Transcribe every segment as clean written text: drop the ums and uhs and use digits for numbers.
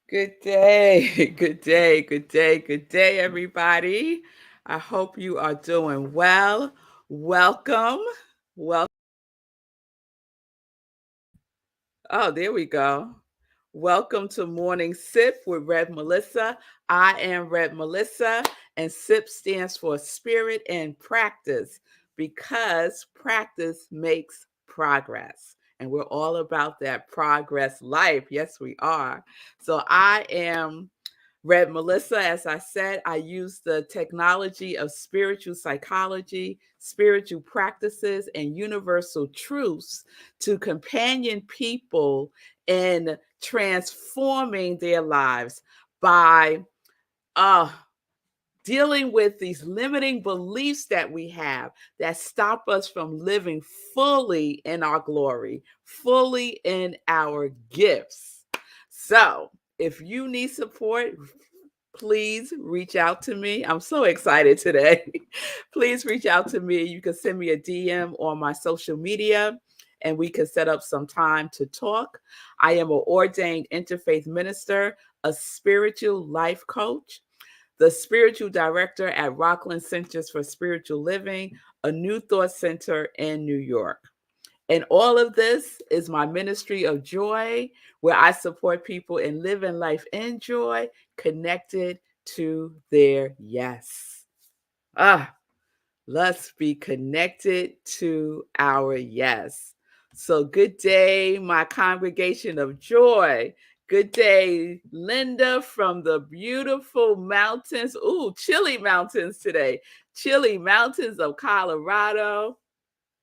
Good day, good day, good day, good day, everybody. I hope you are doing well. Welcome. Well, oh, there we go. Welcome to Morning Sip with Rev Melissa. I am Rev Melissa, and SIP stands for Spirit and Practice because practice makes progress. And we're all about that progress life. Yes, we are. So I am Rev Melissa, as I said, I use the technology of spiritual psychology, spiritual practices, and universal truths to companion people in transforming their lives by uh, dealing with these limiting beliefs that we have that stop us from living fully in our glory, fully in our gifts. So, if you need support, please reach out to me. I'm so excited today. Please reach out to me. You can send me a DM on my social media and we can set up some time to talk. I am an ordained interfaith minister, a spiritual life coach, the spiritual director at Rockland Centers for Spiritual Living, a New Thought Center in New York. And all of this is my ministry of joy, where I support people in living life in joy, connected to their yes. Ah, let's be connected to our yes. So, good day, my congregation of joy. Good day, Linda from the beautiful mountains. Ooh, chilly mountains today. Chilly mountains of Colorado.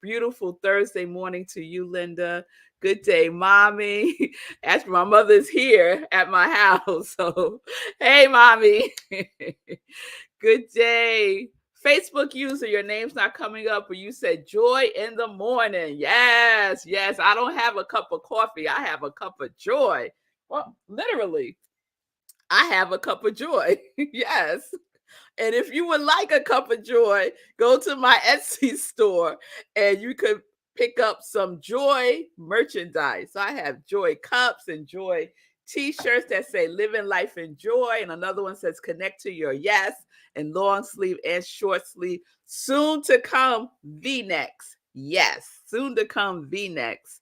Beautiful Thursday morning to you, Linda. Good day, mommy. Actually, my mother's here at my house. So, hey, mommy. Good day. Facebook user, your name's not coming up, but you said joy in the morning. Yes, yes. I don't have a cup of coffee. I have a cup of joy. Well, literally, I have a cup of joy. Yes. And if you would like a cup of joy, go to my Etsy store and you could pick up some joy merchandise. So I have joy cups and joy t-shirts that say living life in joy. And another one says connect to your yes, and long sleeve and short sleeve. Soon to come V-necks. Yes, soon to come V-necks.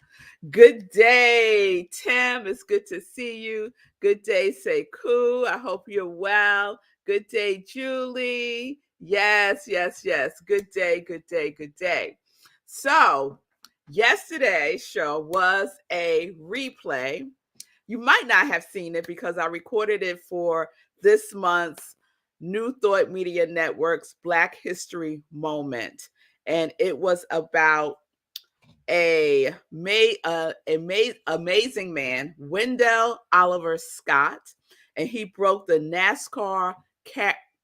Good day, Tim. It's good to see you. Good day, Sekou. I hope you're well. Good day, Julie. Yes, yes, yes. Good day, good day, good day. So, yesterday's show was a replay. You might not have seen it because I recorded it for this month's New Thought Media Network's Black History Moment. And it was about amazing man, Wendell Oliver Scott, and he broke the NASCAR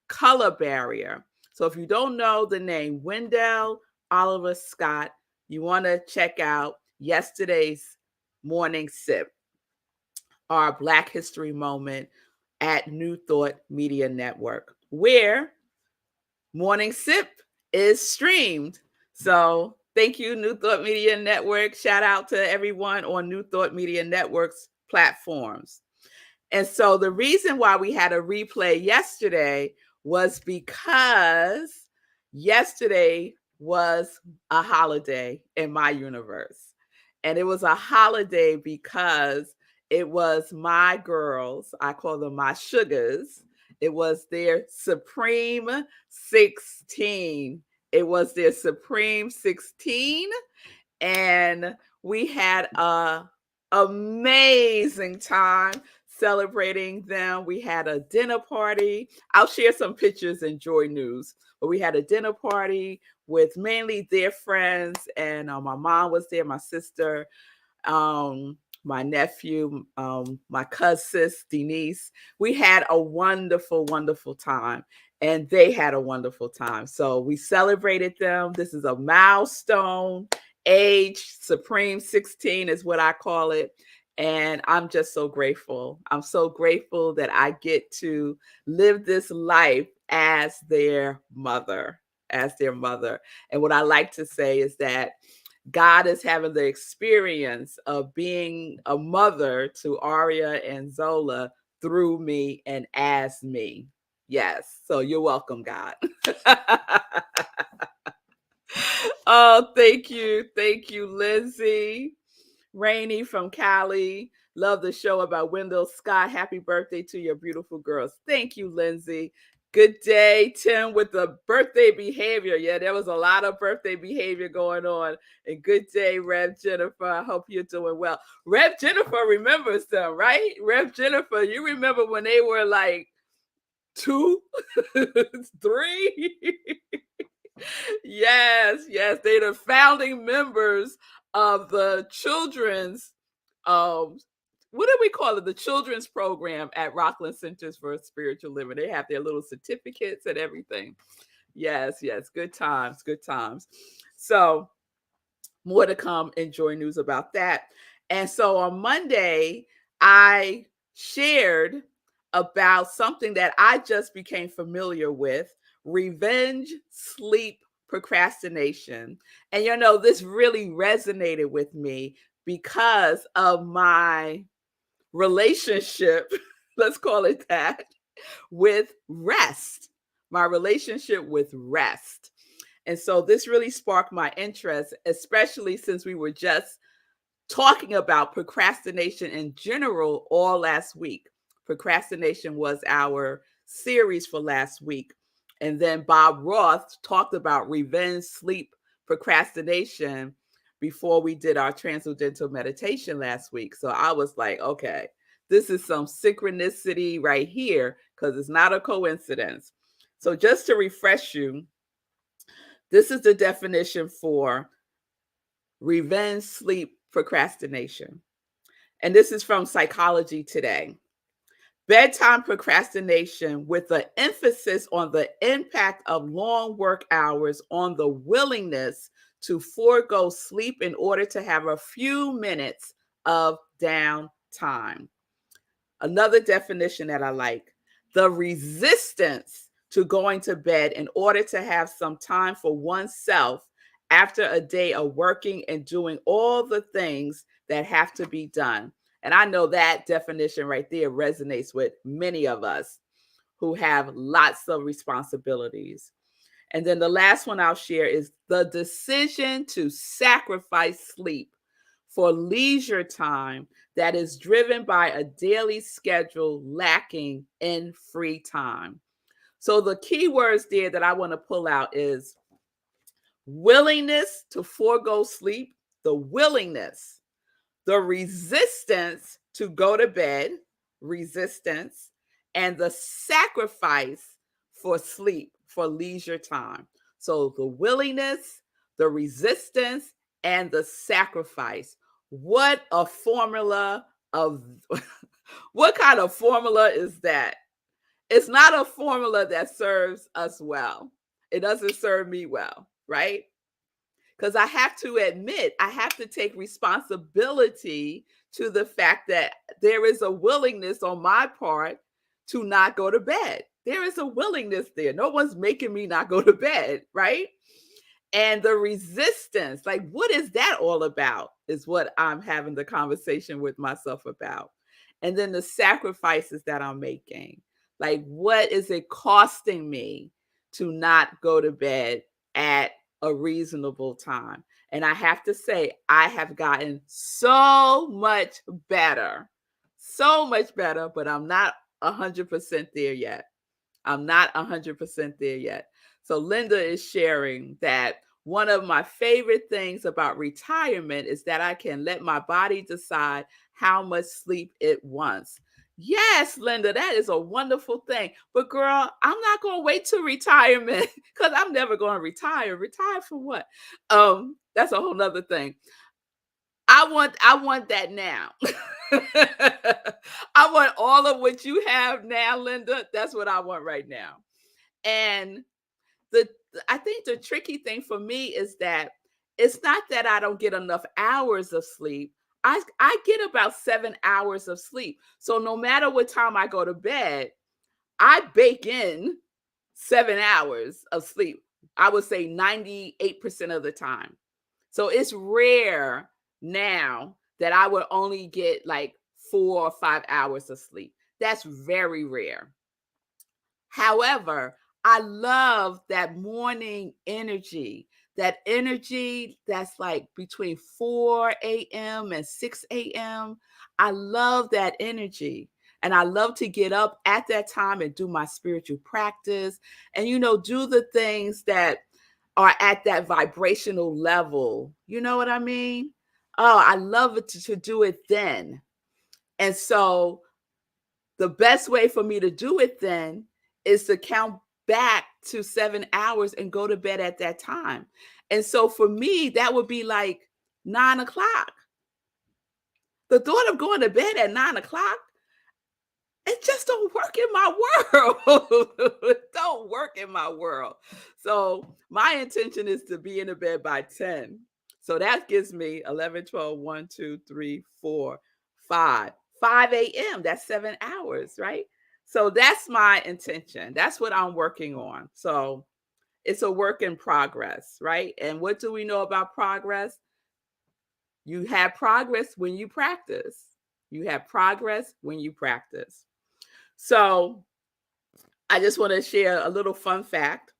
color barrier. So if you don't know the name Wendell Oliver Scott, you want to check out yesterday's morning sip, our Black History Moment at New Thought Media Network, where Morning Sip is streamed. So thank you, New Thought Media Network. Shout out to everyone on New Thought Media Network's platforms. And so the reason why we had a replay yesterday was because yesterday was a holiday in my universe. And it was a holiday because it was my girls, I call them my sugars. It was their Supreme 16. It was their Supreme 16. And we had a amazing time celebrating them. We had a dinner party. I'll share some pictures in Joy News, but we had a dinner party with mainly their friends, and my mom was there, my sister, my nephew, my cousin Denise. We had a wonderful, wonderful time, and they had a wonderful time. So we celebrated them. This is a milestone age. Supreme 16 is what I call it. And I'm just so grateful. I'm so grateful that I get to live this life as their mother, as their mother. And what I like to say is that God is having the experience of being a mother to Aria and Zola through me, and as me. Yes. So you're welcome, God. Oh, thank you. Thank you, Lindsay. Rainy from Cali. Love the show about Wendell Scott. Happy birthday to your beautiful girls. Thank you, Lindsay. Good day, Tim, with the birthday behavior. Yeah, there was a lot of birthday behavior going on. And good day, Rev Jennifer. I hope you're doing well. Rev Jennifer remembers them, right? Rev Jennifer, you remember when they were like 2, 3? Yes, yes. They're the founding members of the children's um what do we call it? The children's program at Rockland Centers for Spiritual Living. They have their little certificates and everything. Yes, yes. Good times, good times. So more to come. Enjoy news about that. And so on Monday, I shared about something that I just became familiar with: revenge, sleep, procrastination. And this really resonated with me because of my relationship, let's call it that, with rest, my relationship with rest. And so this really sparked my interest, especially since we were just talking about procrastination in general all last week. Procrastination was our series for last week. And then Bob Roth talked about revenge, sleep, procrastination before we did our transcendental meditation last week. So I was like, okay, this is some synchronicity right here because it's not a coincidence. So just to refresh you, this is the definition for revenge, sleep, procrastination. And this is from Psychology Today. Bedtime procrastination with an emphasis on the impact of long work hours on the willingness to forego sleep in order to have a few minutes of downtime. Another definition that I like: the resistance to going to bed in order to have some time for oneself after a day of working and doing all the things that have to be done. And I know that definition right there resonates with many of us who have lots of responsibilities. And then the last one I'll share is the decision to sacrifice sleep for leisure time that is driven by a daily schedule lacking in free time. So the key words there that I want to pull out is willingness to forego sleep, the willingness, the resistance to go to bed, resistance, and the sacrifice for sleep, for leisure time. So the willingness, the resistance, and the sacrifice. What a formula of what kind of formula is that? It's not a formula that serves us well. It doesn't serve me well, right? Because I have to admit, I have to take responsibility to the fact that there is a willingness on my part to not go to bed. There is a willingness there. No one's making me not go to bed, right? And the resistance, like, what is that all about? Is what I'm having the conversation with myself about. And then the sacrifices that I'm making. Like, what is it costing me to not go to bed at a reasonable time? And I have to say, I have gotten so much better, but I'm not 100% there yet. I'm not 100% there yet. So Linda is sharing that one of my favorite things about retirement is that I can let my body decide how much sleep it wants. Yes, Linda, that is a wonderful thing. But girl, I'm not going to wait till retirement because I'm never going to retire. Retire for what? That's a whole nother thing. I want that now. I want all of what you have now, Linda. That's what I want right now. And the I think the tricky thing for me is that it's not that I don't get enough hours of sleep. I get about 7 hours of sleep. So no matter what time I go to bed, I bake in 7 hours of sleep. I would say 98% of the time. So it's rare now that I would only get like 4 or 5 hours of sleep. That's very rare. However, I love that morning energy, that energy that's like between 4 a.m. and 6 a.m. I love that energy. And I love to get up at that time and do my spiritual practice and, do the things that are at that vibrational level. You know what I mean? Oh, I love it to do it then. And so the best way for me to do it then is to count back to 7 hours and go to bed at that time. And so for me, that would be like 9 o'clock. The thought of going to bed at 9 o'clock, it just don't work in my world. It don't work in my world. So my intention is to be in the bed by 10. So that gives me 11, 12, 1, 2, 3, 4, 5. 5 a.m. That's 7 hours, right? So that's my intention. That's what I'm working on. So it's a work in progress, right? And what do we know about progress? You have progress when you practice. You have progress when you practice. So I just want to share a little fun fact.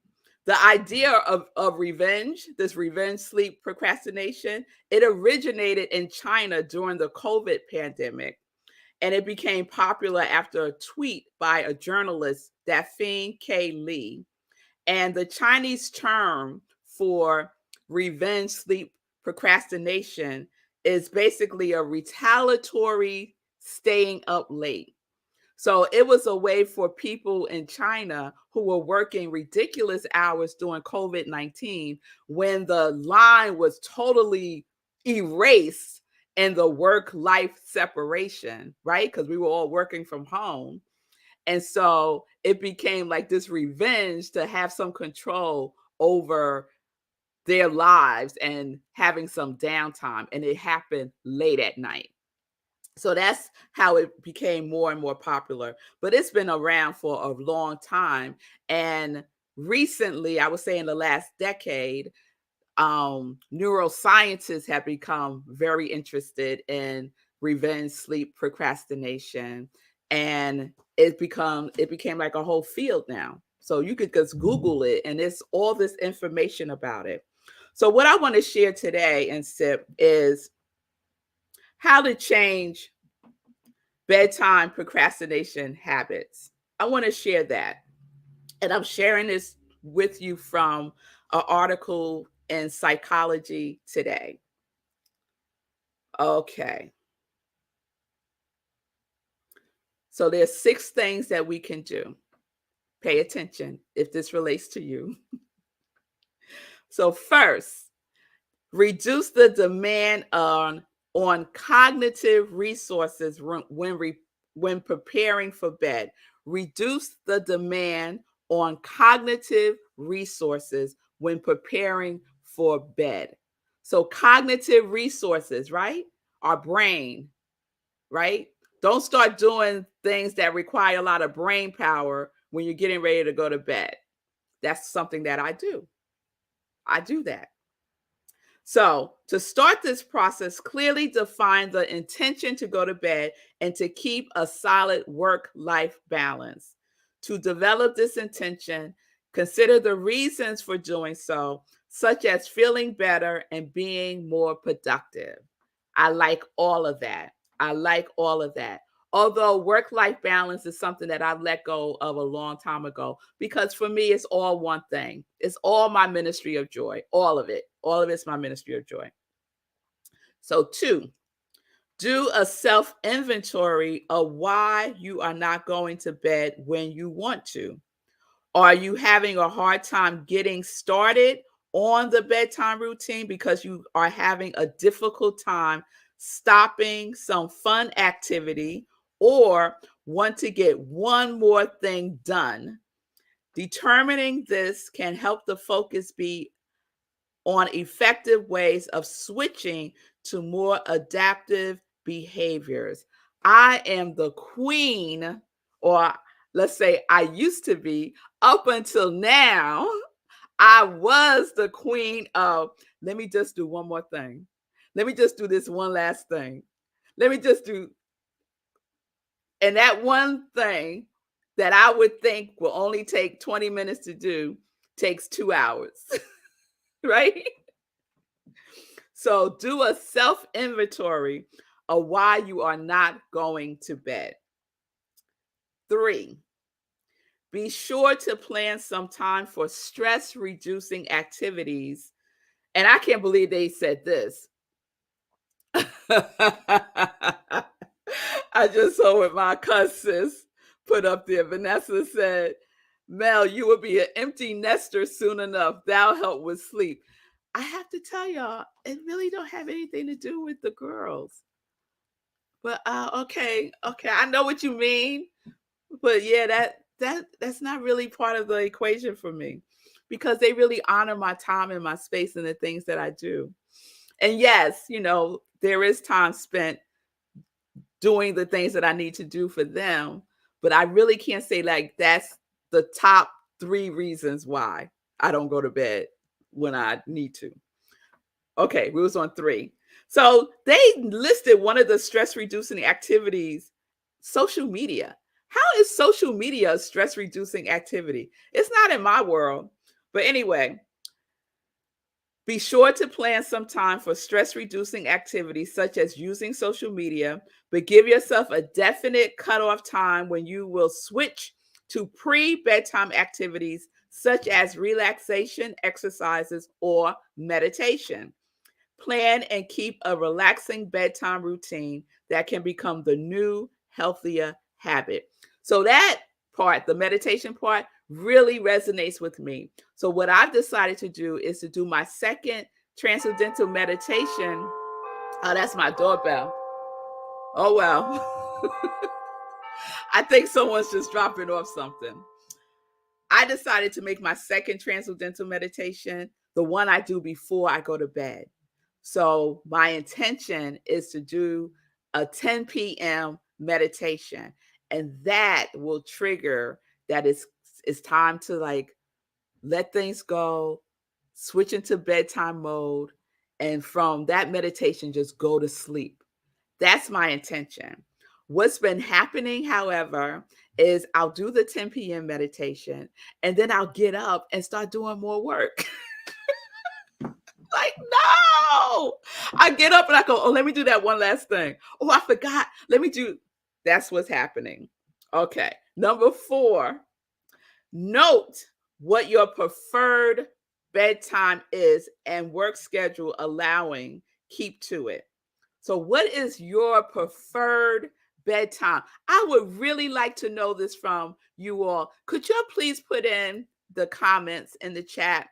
The idea of revenge, this revenge sleep procrastination, it originated in China during the COVID pandemic. And it became popular after a tweet by a journalist, Daphne K. Lee. And the Chinese term for revenge sleep procrastination is basically a retaliatory staying up late. So it was a way for people in China who were working ridiculous hours during COVID-19 when the line was totally erased and the work life separation, right? Because we were all working from home. And so it became like this revenge to have some control over their lives and having some downtime. And it happened late at night. So that's how it became more and more popular. But it's been around for a long time. And recently, I would say in the last decade, neuroscientists have become very interested in revenge sleep procrastination. And it became like a whole field now. So you could just Google it and there's all this information about it. So what I want to share today and SIP is how to change bedtime procrastination habits. I want to share that. And I'm sharing this with you from an article in Psychology Today. Okay. So there's 6 things that we can do. Pay attention if this relates to you. So first, reduce the demand on cognitive resources when preparing for bed. Reduce the demand on cognitive resources when preparing for bed. So cognitive resources, right? Our brain, right? Don't start doing things that require a lot of brain power when you're getting ready to go to bed. That's something that I do. I do that. So, to start this process, clearly define the intention to go to bed and to keep a solid work life balance. To develop this intention, consider the reasons for doing so, such as feeling better and being more productive. I like all of that. I like all of that. Although work life balance is something that I've let go of a long time ago, because for me, it's all one thing. It's all my ministry of joy, all of it. All of it's my ministry of joy. So, 2, do a self inventory of why you are not going to bed when you want to. Are you having a hard time getting started on the bedtime routine because you are having a difficult time stopping some fun activity or want to get one more thing done? Determining this can help the focus be on effective ways of switching to more adaptive behaviors. I am the queen, or let's say I used to be, up until now, I was the queen of, let me just do one more thing. Let me just do this one last thing. Let me just do, And that one thing that I would think will only take 20 minutes to do takes 2 hours, right? So do a self inventory of why you are not going to bed. 3, be sure to plan some time for stress reducing activities. And I can't believe they said this. I just saw what my cousins put up there. Vanessa said, Mel, you will be an empty nester soon enough. That'll help with sleep. I have to tell y'all, it really don't have anything to do with the girls. But okay, I know what you mean. But yeah, that's not really part of the equation for me because they really honor my time and my space and the things that I do. And yes, there is time spent doing the things that I need to do for them, but I really can't say like that's the top 3 reasons why I don't go to bed when I need to. Okay, we was on 3. So they listed one of the stress reducing activities, social media. How is social media a stress reducing activity? It's not in my world. But anyway, be sure to plan some time for stress reducing activities such as using social media, but give yourself a definite cutoff time when you will switch to pre bedtime activities such as relaxation exercises or meditation. Plan and keep a relaxing bedtime routine that can become the new, healthier habit. So, that part, the meditation part, really resonates with me. So, what I've decided to do is to do my second transcendental meditation. Oh, that's my doorbell. Oh, well. I think someone's just dropping off something. I decided to make my second transcendental meditation the one I do before I go to bed. So my intention is to do a 10 p.m. meditation, and that will trigger that it's time to like let things go, switch into bedtime mode, and from that meditation, just go to sleep. That's my intention. What's been happening, however, is I'll do the 10 p.m. meditation and then I'll get up and start doing more work. Like, no, I get up and I go, oh, let me do that one last thing. Oh, I forgot. Let me do. That's what's happening. Okay. Number 4, note what your preferred bedtime is and work schedule allowing, keep to it. So, what is your preferred bedtime? I would really like to know this from you all. Could you please put in the comments in the chat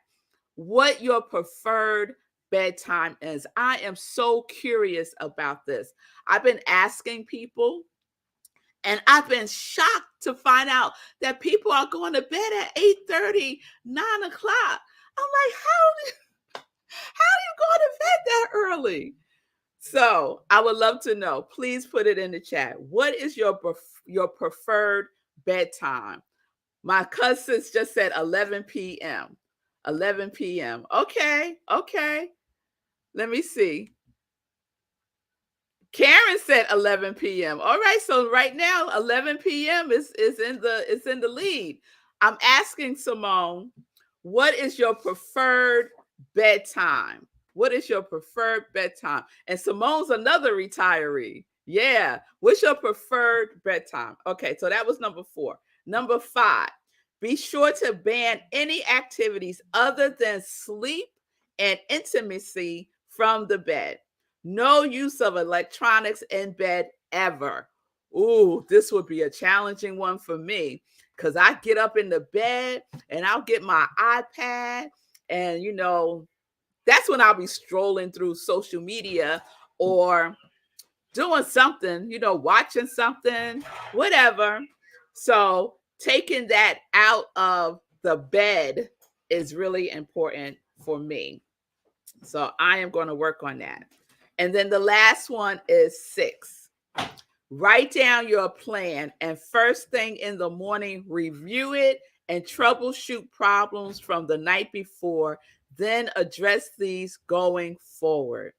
what your preferred bedtime is? I am so curious about this. I've been asking people, and I've been shocked to find out that people are going to bed at 8:30, 9 o'clock. I'm like, how are you going to bed that early? So I would love to know. Please put it in the chat. What is your preferred bedtime? My cousins just said 11 p.m. 11 p.m. Okay. Let me see. Karen said 11 p.m. All right, so right now 11 p.m. is in the lead. I'm asking Simone, what is your preferred bedtime? What is your preferred bedtime? And Simone's another retiree. Yeah. What's your preferred bedtime? Okay, so that was number 4. Number 5, be sure to ban any activities other than sleep and intimacy from the bed. No use of electronics in bed ever. Ooh, this would be a challenging one for me because I get up in the bed and I'll get my iPad, and that's when I'll be strolling through social media or doing something, watching something, whatever. So taking that out of the bed is really important for me. So I am going to work on that. And then the last one is 6. Write down your plan and first thing in the morning, review it and troubleshoot problems from the night before, then address these going forward.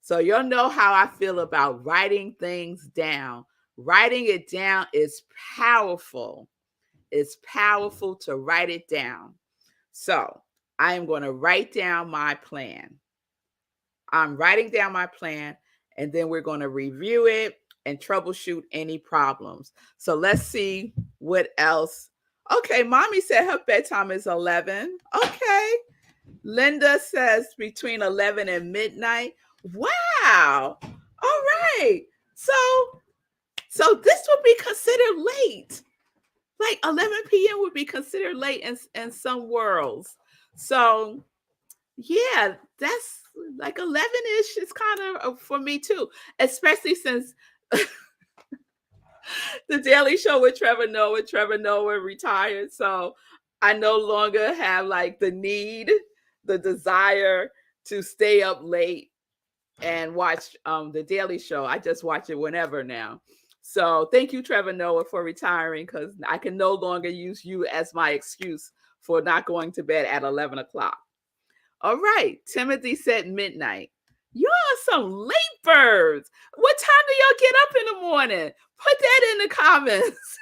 So you'll know how I feel about writing things down. Writing it down is powerful. It's powerful to write it down. So I am going to write down my plan. I'm writing down my plan, and then we're going to review it and troubleshoot any problems. So let's see what else. Okay, mommy said her bedtime is 11. Okay. Linda says between 11 and midnight. Wow. All right. So this would be considered late. Like 11 p.m. would be considered late in some worlds. So yeah, that's like 11-ish is kind of for me too, especially since the Daily Show with Trevor Noah retired. So I no longer have like the desire to stay up late and watch the Daily Show. I just watch it whenever now. So thank you, Trevor Noah, for retiring, because I can no longer use you as my excuse for not going to bed at 11 o'clock. All right. Timothy said midnight. Y'all are some late birds. What time do y'all get up in the morning? Put that in the comments.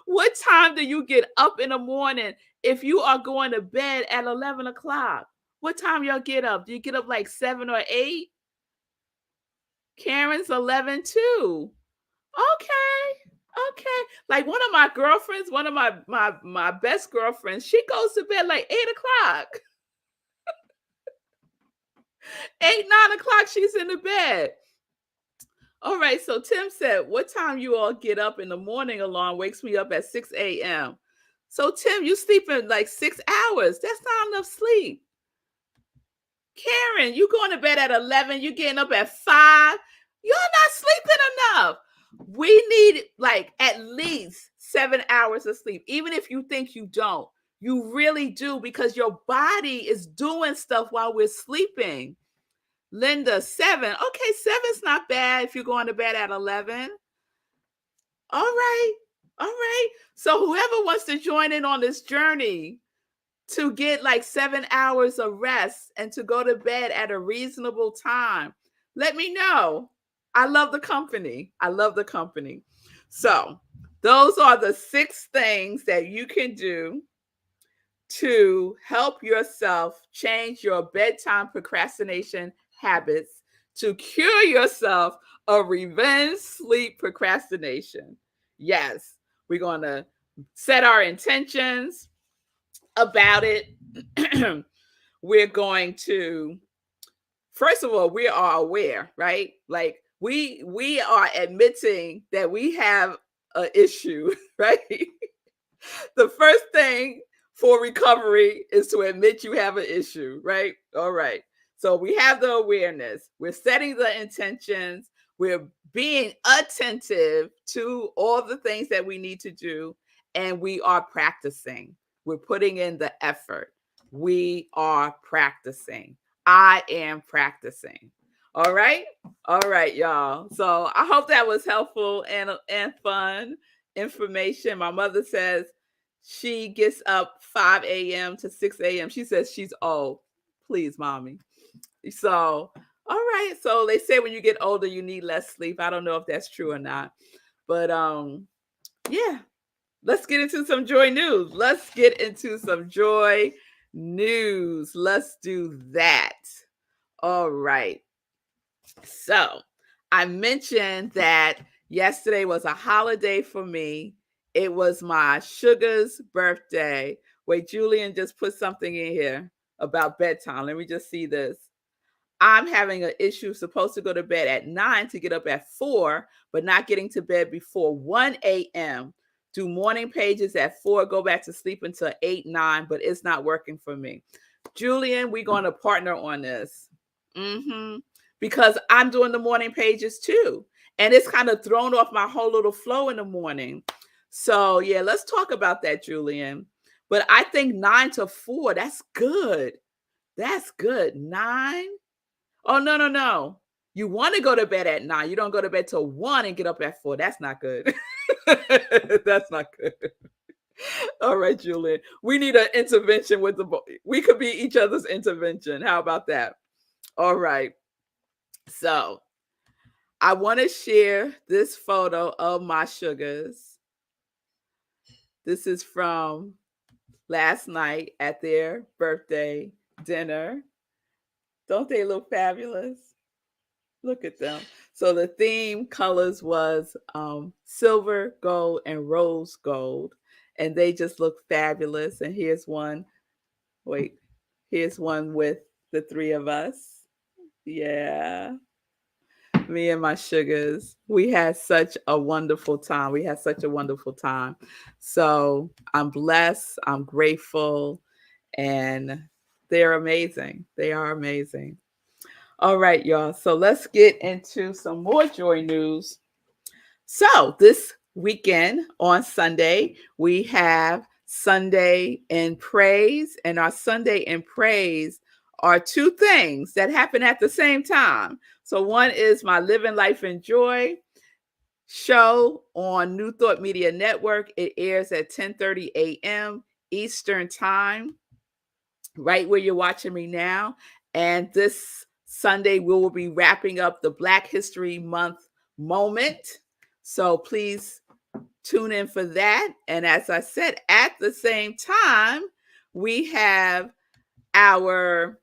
What time do you get up in the morning if you are going to bed at 11 o'clock? What time y'all get up? Do you get up like 7 or 8? Karen's 11 too. Okay. Okay. Like one of my girlfriends, one of my best girlfriends, she goes to bed like 8 o'clock. 8, 9 o'clock, she's in the bed. All right. So Tim said, what time you all get up in the morning? Alarm wakes me up at 6 a.m. So Tim, you sleeping like 6 hours. That's not enough sleep. Karen, you going to bed at 11, you getting up at 5. You're not sleeping enough. We need like at least 7 hours of sleep. Even if you think you don't, you really do, because your body is doing stuff while we're sleeping. Linda, 7. Okay, 7's not bad if you're going to bed at 11. All right. All right. So whoever wants to join in on this journey to get like 7 hours of rest and to go to bed at a reasonable time, let me know. I love the company. I love the company. So those are the 6 things that you can do to help yourself change your bedtime procrastination habits to cure yourself of revenge sleep procrastination. Yes, we're going to set our intentions about it. We're going to, first of all, we are aware, right? Like we are admitting that we have an issue, right? The first thing for recovery is to admit you have an issue, right? All right. So we have the awareness. We're setting the intentions. We're being attentive to all the things that we need to do. And we are practicing. We're putting in the effort. We are practicing. I am practicing. All right. All right, y'all. So I hope that was helpful and fun information. My mother says she gets up 5 a.m. to 6 a.m. She says she's old. Please, mommy. So, all right. So they say when you get older, you need less sleep. I don't know if that's true or not. But yeah. Let's get into some joy news. Let's get into some joy news. Let's do that. All right. So I mentioned that yesterday was a holiday for me. It was my sugar's birthday. Wait, Julian just put something in here about bedtime. Let me just see this. I'm having an issue, supposed to go to bed at 9 to get up at 4, but not getting to bed before 1 a.m. Do morning pages at 4, go back to sleep until 8, 9, but it's not working for me. Julian, we're going to partner on this. Because I'm doing the morning pages too. And it's kind of thrown off my whole little flow in the morning. So yeah, let's talk about that, Julian. But I think 9 to 4, that's good. That's good. 9? Oh, no. You want to go to bed at 9. You don't go to bed till 1 and get up at 4. That's not good. That's not good. All right, Julian. We need an intervention with the boy. We could be each other's intervention. How about that? All right. So I want to share this photo of my sugars. This is from last night at their birthday dinner. Don't they look fabulous? Look at them. So the theme colors was silver, gold, and rose gold. And they just look fabulous. And here's one. Wait, here's one with the three of us. Yeah. Me and my sugars. We had such a wonderful time. We had such a wonderful time. So I'm blessed. I'm grateful. And they're amazing. They are amazing. All right, y'all. So let's get into some more joy news. So this weekend on Sunday, we have Sunday in Praise, and our Sunday in Praise are two things that happen at the same time. So one is my Living Life in Joy show on New Thought Media Network. It airs at 10:30 a.m. Eastern Time, right where you're watching me now. And this Sunday, we will be wrapping up the Black History Month moment. So please tune in for that. And as I said, at the same time, we have our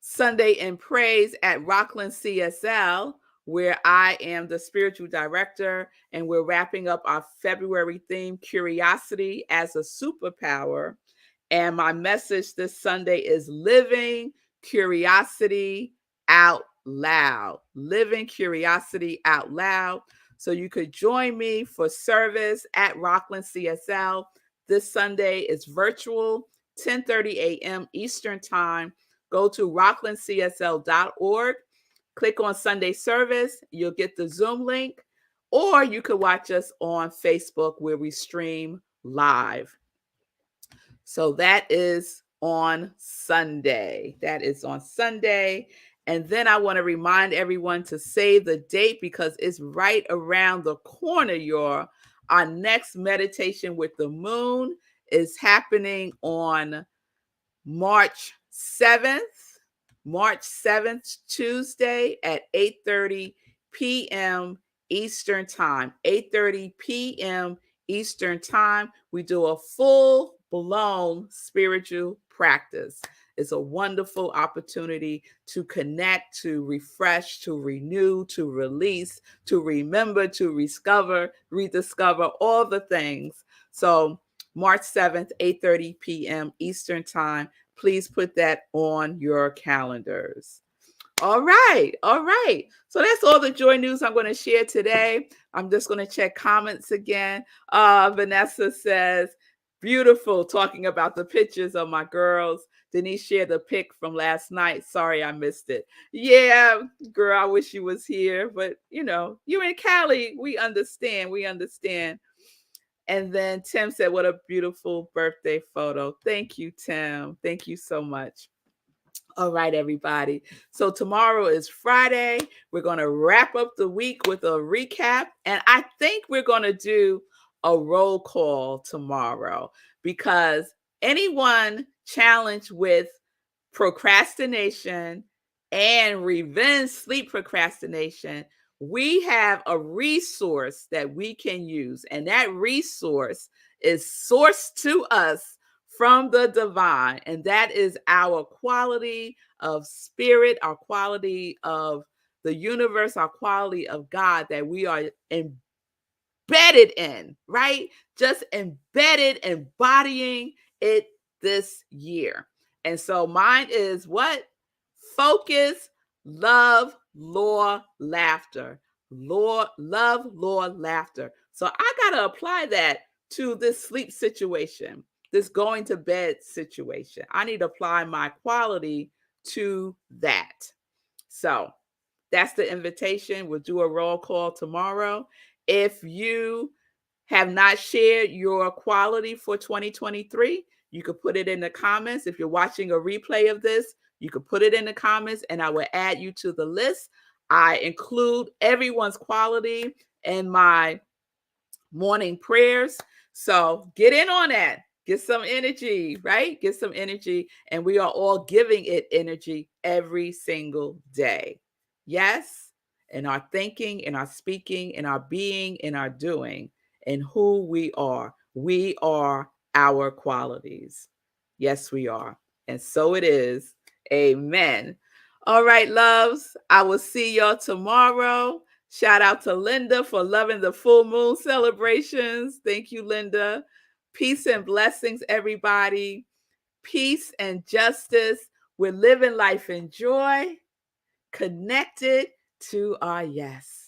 Sunday in Praise at Rockland CSL, where I am the spiritual director, and we're wrapping up our February theme, Curiosity as a Superpower. And my message this Sunday is living curiosity out loud. Living curiosity out loud. So you could join me for service at Rockland CSL. This Sunday is virtual, 10:30 a.m. Eastern Time. Go to rocklandcsl.org, click on Sunday service. You'll get the Zoom link, or you could watch us on Facebook where we stream live. So that is on Sunday. That is on Sunday. And then I want to remind everyone to save the date because it's right around the corner, y'all. Our next meditation with the moon is happening on March 7th. March 7th, Tuesday at 8:30 p.m. Eastern Time. 8:30 p.m. Eastern Time. We do a full-blown spiritual practice. It's a wonderful opportunity to connect, to refresh, to renew, to release, to remember, to rediscover all the things. So March 7th, 8:30 p.m. Eastern Time. Please put that on your calendars. All right. All right. So that's all the joy news I'm going to share today. I'm just going to check comments again. Vanessa says, beautiful, talking about the pictures of my girls. Denise shared the pic from last night. Sorry, I missed it. Yeah, girl, I wish you was here. But, you're in Cali. We understand. We understand. And then Tim said, what a beautiful birthday photo. Thank you, Tim. Thank you so much. All right, everybody. So tomorrow is Friday. We're going to wrap up the week with a recap. And I think we're going to do a roll call tomorrow because anyone challenged with procrastination and revenge sleep procrastination, we have a resource that we can use. And that resource is sourced to us from the divine. And that is our quality of spirit, our quality of the universe, our quality of God that we are embedded in, right? Just embedded, embodying it this year. And so mine is what? Focus, love, law, laughter. Love, law, laughter. So I got to apply that to this sleep situation, this going to bed situation. I need to apply my quality to that. So that's the invitation. We'll do a roll call tomorrow. If you have not shared your quality for 2023, you could put it in the comments. If you're watching a replay of this, you could put it in the comments and I will add you to the list. I include everyone's quality in my morning prayers. So get in on that. Get some energy, right? Get some energy. And we are all giving it energy every single day. Yes. in our thinking, in our speaking, in our being, in our doing, and who we are. We are our qualities. Yes, we are. And so it is. Amen. All right, loves. I will see y'all tomorrow. Shout out to Linda for loving the full moon celebrations. Thank you, Linda. Peace and blessings, everybody. Peace and justice. We're living life in joy, connected to our yes.